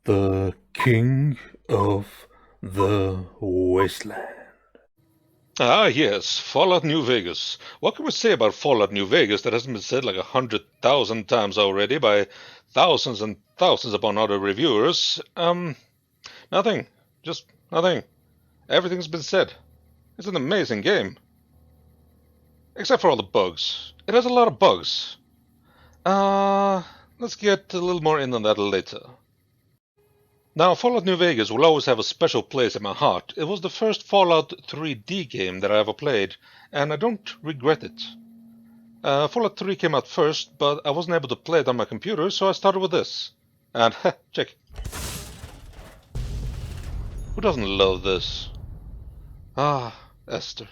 The King of the Wasteland. Ah, yes, Fallout New Vegas. What can we say about Fallout New Vegas that hasn't been said like 100,000 times already by thousands and thousands upon other reviewers? Nothing. Just nothing. Everything's been said. It's an amazing game. Except for all the bugs. It has a lot of bugs. Uh, let's get a little more in on that later. Now, Fallout New Vegas will always have a special place in my heart. It was the first Fallout 3D game that I ever played, and I don't regret it. Fallout 3 came out first, but I wasn't able to play it on my computer, so I started with this. And, check. Who doesn't love this? Ah, Esther.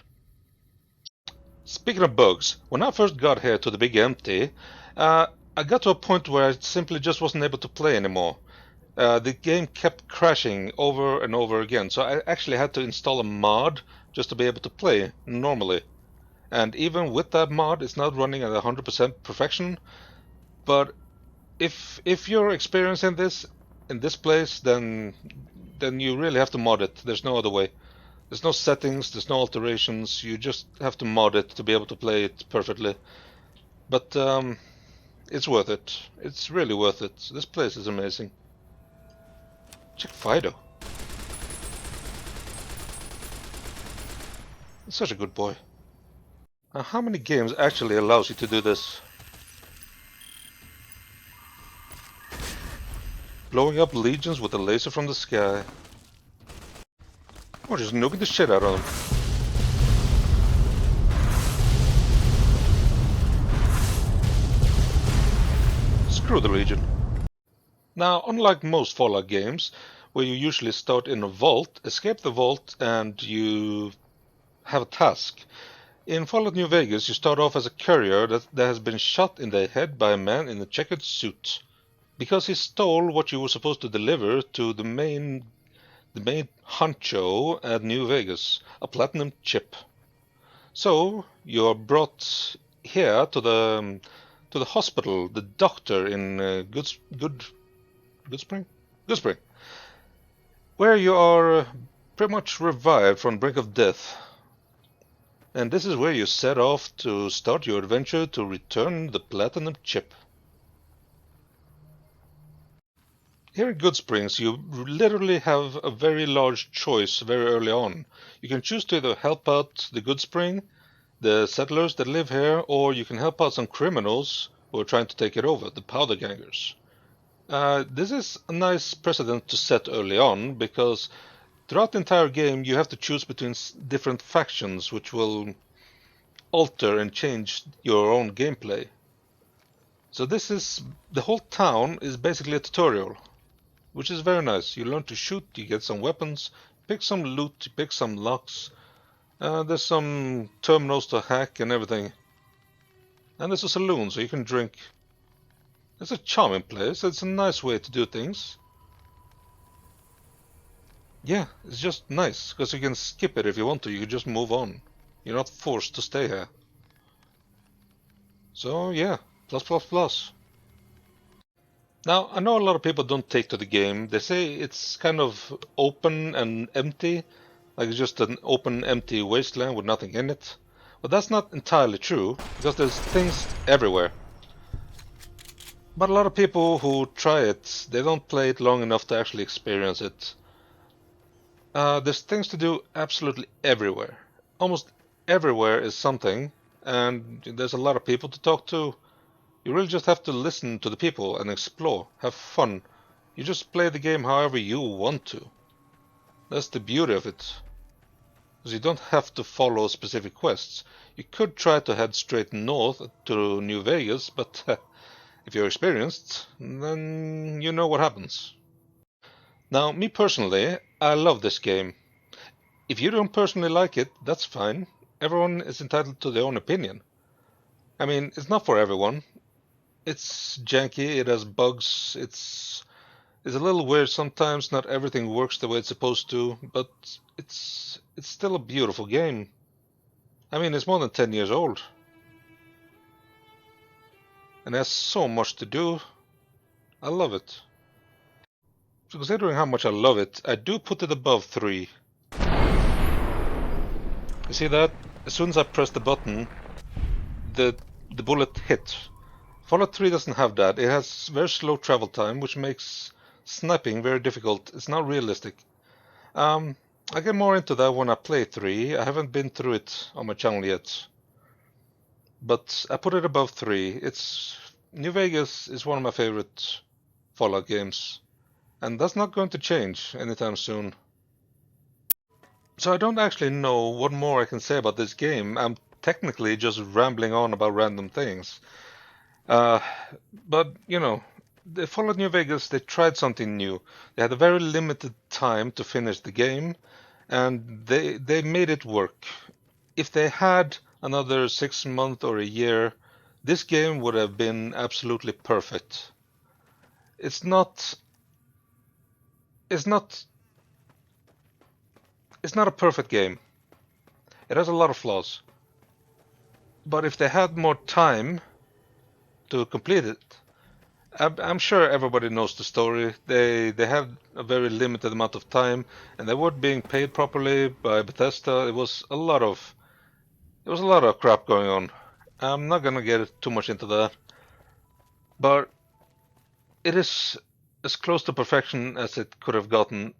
Speaking of bugs, when I first got here to the Big Empty, I got to a point where I simply just wasn't able to play anymore. The game kept crashing over and over again, so I actually had to install a mod just to be able to play normally. And even with that mod, it's not running at 100% perfection. But if you're experiencing this in this place, then you really have to mod it. There's no other way. There's no settings, there's no alterations. You just have to mod it to be able to play it perfectly. But it's worth it. It's really worth it. This place is amazing. Check Fido. He's such a good boy. Now, how many games actually allows you to do this? Blowing up legions with a laser from the sky. Or just nuking the shit out of them. Screw the Legion. Now, unlike most Fallout games, where you usually start in a vault, escape the vault, and you have a task. In Fallout New Vegas, you start off as a courier that has been shot in the head by a man in a checkered suit, because he stole what you were supposed to deliver to the main honcho at New Vegas, a platinum chip. So you're brought here to the hospital, the doctor in Goodspring, where you are pretty much revived from the brink of death. And this is where you set off to start your adventure to return the platinum chip. Here in Goodsprings, you literally have a very large choice very early on. You can choose to either help out the Goodspring, the settlers that live here, or you can help out some criminals who are trying to take it over, the powder gangers. This is a nice precedent to set early on, because throughout the entire game you have to choose between different factions, which will alter and change your own gameplay. So the whole town is basically a tutorial, which is very nice. You learn to shoot, you get some weapons, pick some loot, pick some locks. There's some terminals to hack and everything. And there's a saloon, so you can drink. It's a charming place. It's a nice way to do things. Yeah, it's just nice, because you can skip it if you want to. You can just move on. You're not forced to stay here. So yeah, plus plus plus. Now, I know a lot of people don't take to the game. They say it's kind of open and empty, like it's just an open, empty wasteland with nothing in it. But that's not entirely true, because there's things everywhere. But a lot of people who try it, they don't play it long enough to actually experience it. There's things to do absolutely everywhere. Almost everywhere is something, and there's a lot of people to talk to. You really just have to listen to the people and explore, have fun. You just play the game however you want to. That's the beauty of it. Because you don't have to follow specific quests. You could try to head straight north to New Vegas, but if you're experienced, then you know what happens. Now, me personally, I love this game. If you don't personally like it, that's fine. Everyone is entitled to their own opinion. I mean, it's not for everyone. It's janky, it has bugs, it's a little weird sometimes, not everything works the way it's supposed to, but it's still a beautiful game. I mean, it's more than 10 years old. And it has so much to do. I love it. considering how much I love it, I do put it above 3. You see that? As soon as I press the button, the bullet hit. Fallout 3 doesn't have that. It has very slow travel time, which makes sniping very difficult. It's not realistic. I get more into that when I play 3. I haven't been through it on my channel yet. But I put it above 3. New Vegas is one of my favorite Fallout games. And that's not going to change anytime soon. So I don't actually know what more I can say about this game. I'm technically just rambling on about random things. But, you know, the Fallout New Vegas, they tried something new. They had a very limited time to finish the game, and they made it work. If they had another 6 months or a year, this game would have been absolutely perfect. It's not a perfect game. It has a lot of flaws. But if they had more time to complete it, I'm sure everybody knows the story. They had a very limited amount of time, and they weren't being paid properly by Bethesda. It was a lot of crap going on. I'm not gonna get too much into that, but it is as close to perfection as it could have gotten.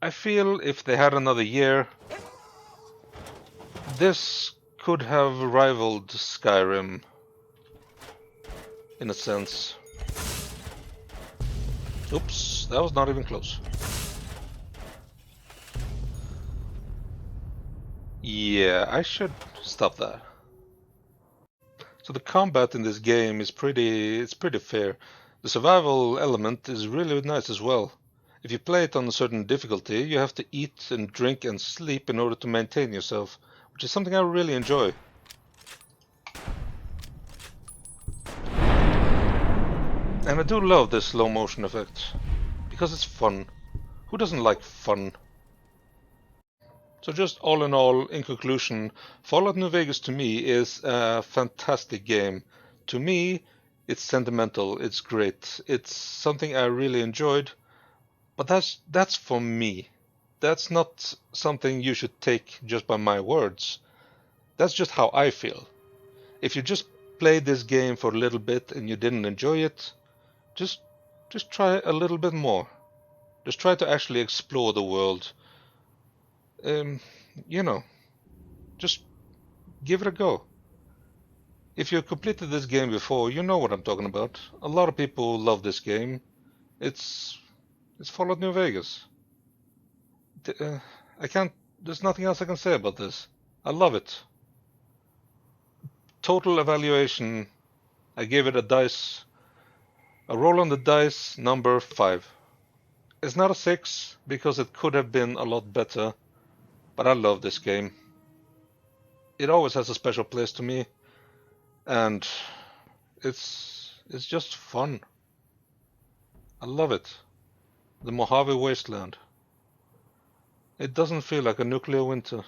I feel if they had another year, this could have rivaled Skyrim in a sense. Oops, that was not even close. Yeah, I should stop that. So the combat in this game is pretty fair. The survival element is really nice as well. If you play it on a certain difficulty, you have to eat and drink and sleep in order to maintain yourself, which is something I really enjoy. And I do love this slow motion effect, because it's fun. Who doesn't like fun? So just all in all, in conclusion, Fallout New Vegas to me is a fantastic game. To me, it's sentimental, it's great, it's something I really enjoyed, but that's for me. That's not something you should take just by my words. That's just how I feel. If you just played this game for a little bit and you didn't enjoy it, just try a little bit more. Just try to actually explore the world. You know, just give it a go. If you completed this game before, you know what I'm talking about. A lot of people love this game. It's Fallout New Vegas. There's nothing else I can say about this. I love it. Total evaluation, I gave it a roll on the dice, number 5. It's not a 6, because it could have been a lot better, but I love this game. It always has a special place to me, and it's just fun. I love it. The Mojave Wasteland. It doesn't feel like a nuclear winter.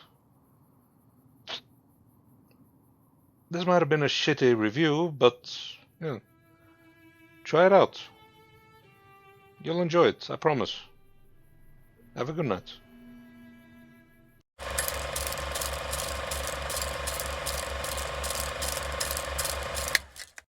This might have been a shitty review, but yeah, try it out. You'll enjoy it, I promise. Have a good night.